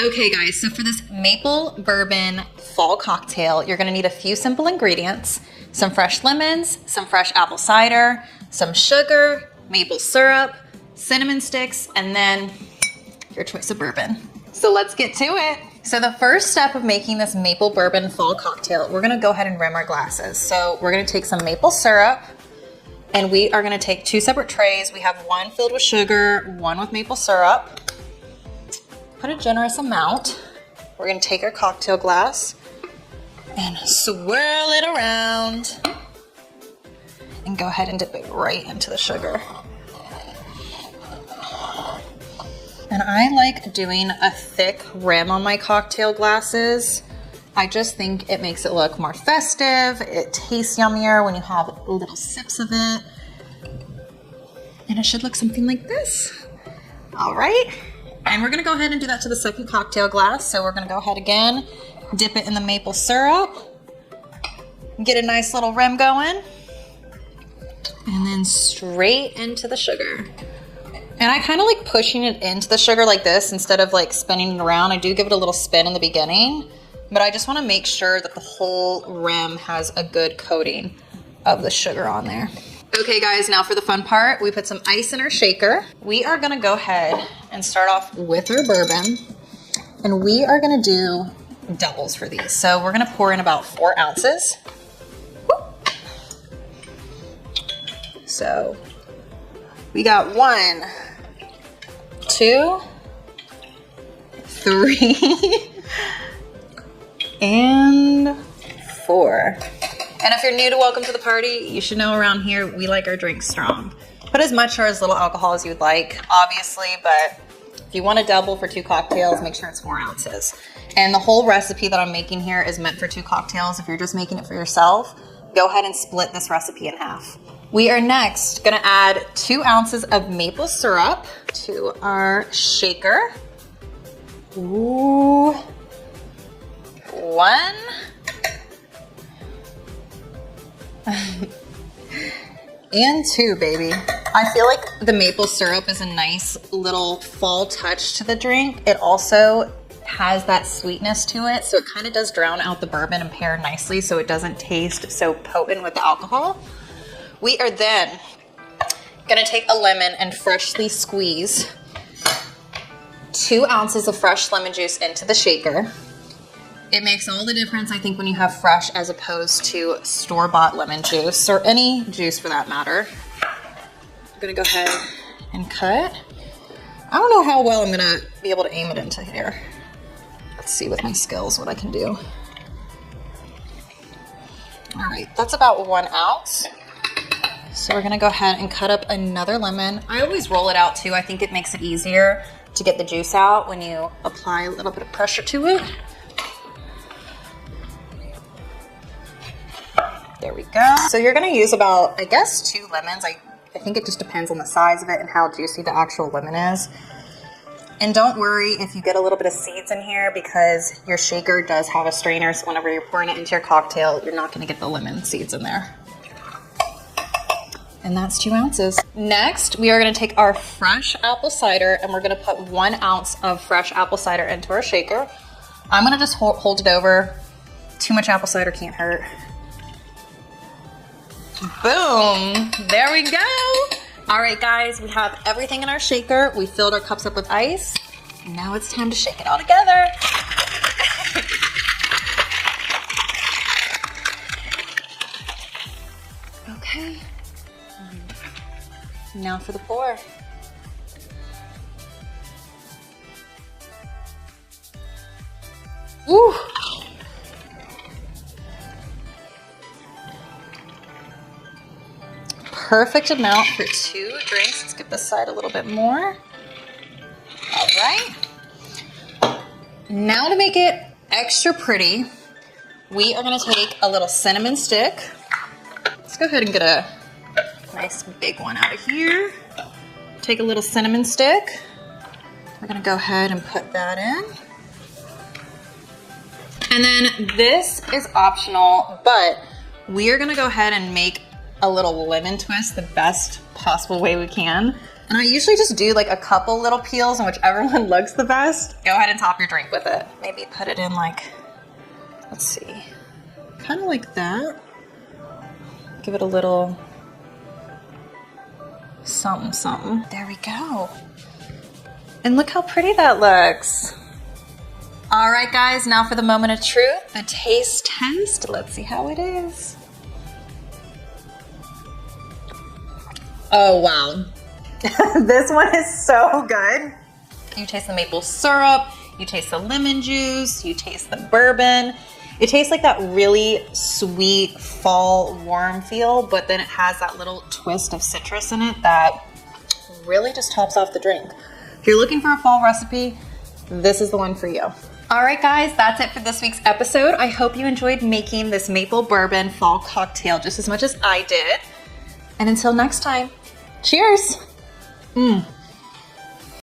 Okay guys, so for this maple bourbon fall cocktail, you're gonna need a few simple ingredients, some fresh lemons, some fresh apple cider, some sugar, maple syrup, cinnamon sticks, and then your choice of bourbon. So let's get to it. So the first step of making this maple bourbon fall cocktail, we're gonna go ahead and rim our glasses. So we're gonna take some maple syrup, and we are gonna take 2 separate trays. We have one filled with sugar, one with maple syrup. Put a generous amount. We're gonna take our cocktail glass and swirl it around and go ahead and dip it right into the sugar. And I like doing a thick rim on my cocktail glasses. I just think it makes it look more festive. It tastes yummier when you have little sips of it. And it should look something like this. All right. And we're gonna go ahead and do that to the second cocktail glass. So we're gonna go ahead again, dip it in the maple syrup, get a nice little rim going, and then straight into the sugar. And I kind of like pushing it into the sugar like this instead of like spinning it around. I do give it a little spin in the beginning, but I just want to make sure that the whole rim has a good coating of the sugar on there. Okay guys, now for the fun part, we put some ice in our shaker. We are gonna go ahead and start off with our bourbon, and we are gonna do doubles for these. So we're gonna pour in about 4 ounces. So we got 1, 2, 3, and 4. And if you're new to Welcome to the Party, you should know around here, we like our drinks strong. Put as much or as little alcohol as you would like, obviously, but if you want to double for 2 cocktails, make sure it's 4 ounces. And the whole recipe that I'm making here is meant for 2 cocktails. If you're just making it for yourself, go ahead and split this recipe in half. We are next gonna add 2 ounces of maple syrup to our shaker. Ooh. 1. And 2, baby. I feel like the maple syrup is a nice little fall touch to the drink. It also has that sweetness to it, so it kind of does drown out the bourbon and pair nicely so it doesn't taste so potent with the alcohol. We are then gonna take a lemon and freshly squeeze 2 ounces of fresh lemon juice into the shaker. It makes all the difference, I think, when you have fresh as opposed to store-bought lemon juice, or any juice for that matter. I'm gonna go ahead and cut. I don't know how well I'm gonna be able to aim it into here. Let's see with my skills what I can do. All right, that's about 1 ounce. So we're gonna go ahead and cut up another lemon. I always roll it out too. I think it makes it easier to get the juice out when you apply a little bit of pressure to it. There we go. So you're gonna use about, I guess, 2 lemons. I think it just depends on the size of it and how juicy the actual lemon is. And don't worry if you get a little bit of seeds in here, because your shaker does have a strainer, so whenever you're pouring it into your cocktail, you're not gonna get the lemon seeds in there. And that's 2 ounces. Next, we are gonna take our fresh apple cider and we're gonna put 1 ounce of fresh apple cider into our shaker. I'm gonna just hold it over. Too much apple cider can't hurt. Boom, there we go. All right, guys, we have everything in our shaker. We filled our cups up with ice. And now it's time to shake it all together. Okay. Now for the pour. Woo. Perfect amount for 2 drinks. Let's give this side a little bit more. All right. Now to make it extra pretty, we are gonna take a little cinnamon stick. Let's go ahead and get a nice big one out of here. Take a little cinnamon stick. We're gonna go ahead and put that in. And then this is optional, but we are gonna go ahead and make a little lemon twist the best possible way we can. And I usually just do like a couple little peels and whichever one looks the best, go ahead and top your drink with it. Maybe put it in like, let's see, kind of like that. Give it a little something, something. There we go. And look how pretty that looks. All right, guys, now for the moment of truth, the taste test. Let's see how it is. Oh, wow. This one is so good. You taste the maple syrup, you taste the lemon juice, you taste the bourbon. It tastes like that really sweet fall warm feel, but then it has that little twist of citrus in it that really just tops off the drink. If you're looking for a fall recipe, this is the one for you. All right, guys, that's it for this week's episode. I hope you enjoyed making this maple bourbon fall cocktail just as much as I did. And until next time, cheers.